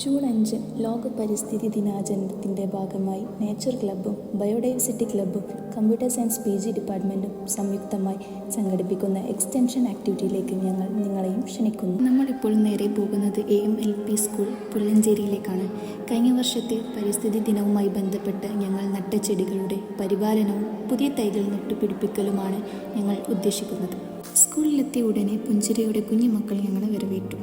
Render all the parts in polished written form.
June 5 ലോക പരിസ്ഥിതി ദിനാചരണത്തിൻ്റെ ഭാഗമായി നേച്ചർ ക്ലബ്ബും ബയോഡൈവേഴ്സിറ്റി ക്ലബ്ബും കമ്പ്യൂട്ടർ സയൻസ് PG ഡിപ്പാർട്ട്മെൻറ്റും സംയുക്തമായി സംഘടിപ്പിക്കുന്ന എക്സ്റ്റൻഷൻ ആക്ടിവിറ്റിയിലേക്ക് ഞങ്ങൾ നിങ്ങളെയും ക്ഷണിക്കുന്നു. നമ്മളിപ്പോൾ നേരെ പോകുന്നത് AMLP സ്കൂൾ പുല്ലഞ്ചേരിയിലേക്കാണ്. കഴിഞ്ഞ വർഷത്തെ പരിസ്ഥിതി ദിനവുമായി ബന്ധപ്പെട്ട് ഞങ്ങൾ നട്ട ചെടികളുടെ പരിപാലനവും പുതിയ തൈകൾ നട്ടുപിടിപ്പിക്കലുമാണ് ഞങ്ങൾ ഉദ്ദേശിക്കുന്നത്. സ്കൂളിലെത്തിയ ഉടനെ പുഞ്ചിരിയോടെ കുഞ്ഞുമക്കൾ ഞങ്ങളെ വരവേറ്റു.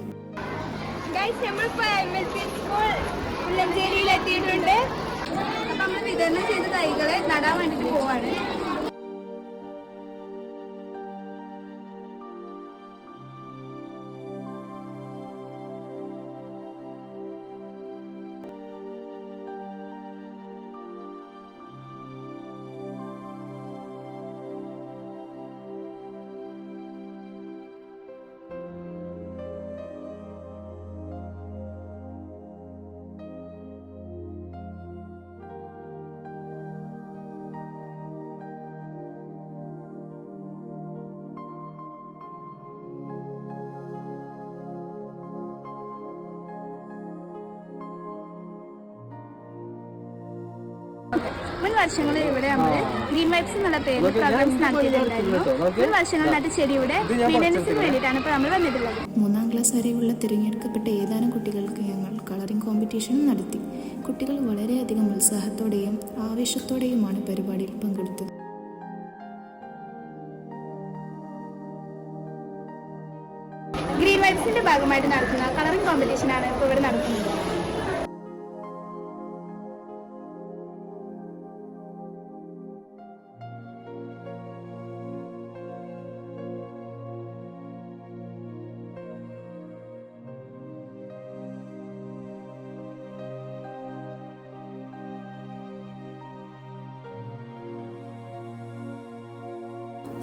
പുല്ലഞ്ചേരിയിലെത്തിയിട്ടുണ്ട്. അപ്പം നമ്മൾ വിതരണം ചെയ്ത തൈകളെ നടാൻ വേണ്ടിയിട്ട് പോവാണ്. മുൻ വർഷങ്ങളിൽ ഇവിടെ നമ്മൾ ഗ്രീൻ വൈബ്സ് എന്നുള്ള പേരിൽ പ്രോഗ്രാംസ് നടത്തിയിട്ടുണ്ടായിരുന്നു. മുൻ വർഷങ്ങളിലായിട്ട് ചെടിയുടെ മെയിൻ്റനൻസിന് വേണ്ടിയിട്ടാണ് ഇപ്പോൾ നമ്മൾ വന്നിട്ടുള്ളത്. 3ാം ക്ലാസ് വരെയുള്ള തിരഞ്ഞെടുക്കപ്പെട്ട ഏതാനും കുട്ടികൾക്ക് ഞങ്ങൾ കളറിംഗ് കോമ്പറ്റീഷൻ നടത്തി. കുട്ടികൾ വളരെയധികം ഉത്സാഹത്തോടെയും ആവേശത്തോടെയുമാണ് പരിപാടിയിൽ പങ്കെടുത്തത്. ഗ്രീൻ വൈബ്സിന്റെ ഭാഗമായിട്ട് നടത്തുന്ന കളറിംഗ് കോമ്പറ്റീഷനാണ് ഇപ്പോൾ ഇവിടെ നടക്കുന്നത്.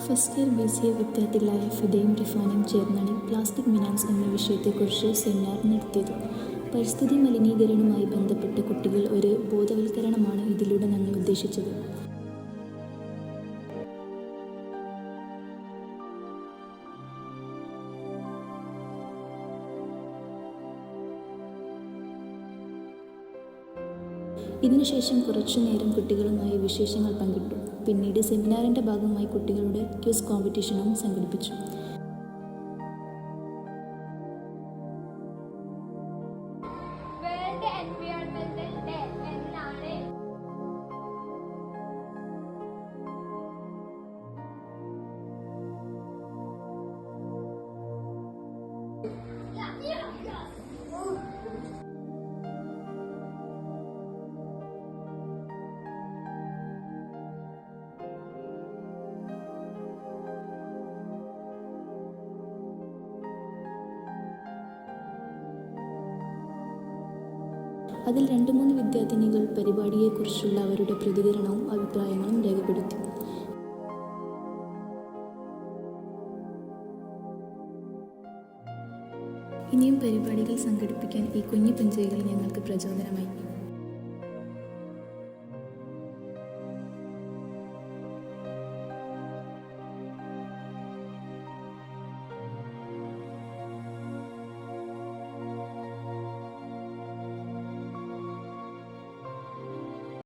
ഫസ്റ്റ് ഇയർ BCA വിദ്യാർത്ഥികളായ ഫിദയും റിഫാനും ചേർന്നാണ് പ്ലാസ്റ്റിക് മിനാൻസ് എന്ന വിഷയത്തെക്കുറിച്ച് സെമിനാർ നടത്തിയത്. പരിസ്ഥിതി മലിനീകരണവുമായി ബന്ധപ്പെട്ട കുട്ടികൾ ഒരു ബോധവൽക്കരണമാണ് ഇതിലൂടെ ഞങ്ങൾ ഉദ്ദേശിച്ചത്. ഇതിനുശേഷം കുറച്ചു നേരം കുട്ടികളുമായി വിശേഷങ്ങൾ പങ്കിട്ടു. പിന്നീട് സെമിനാറിൻ്റെ ഭാഗമായി കുട്ടികളുടെ ക്വിസ് കോമ്പറ്റീഷനും സംഘടിപ്പിച്ചു. അതിൽ 2-3 വിദ്യാർത്ഥിനികൾ പരിപാടിയെക്കുറിച്ചുള്ള അവരുടെ പ്രതികരണവും അഭിപ്രായങ്ങളും രേഖപ്പെടുത്തി. ഇനിയും പരിപാടികൾ സംഘടിപ്പിക്കാൻ ഈ കുഞ്ഞു പുഞ്ചിരികൾ ഞങ്ങൾക്ക് പ്രചോദനമായി.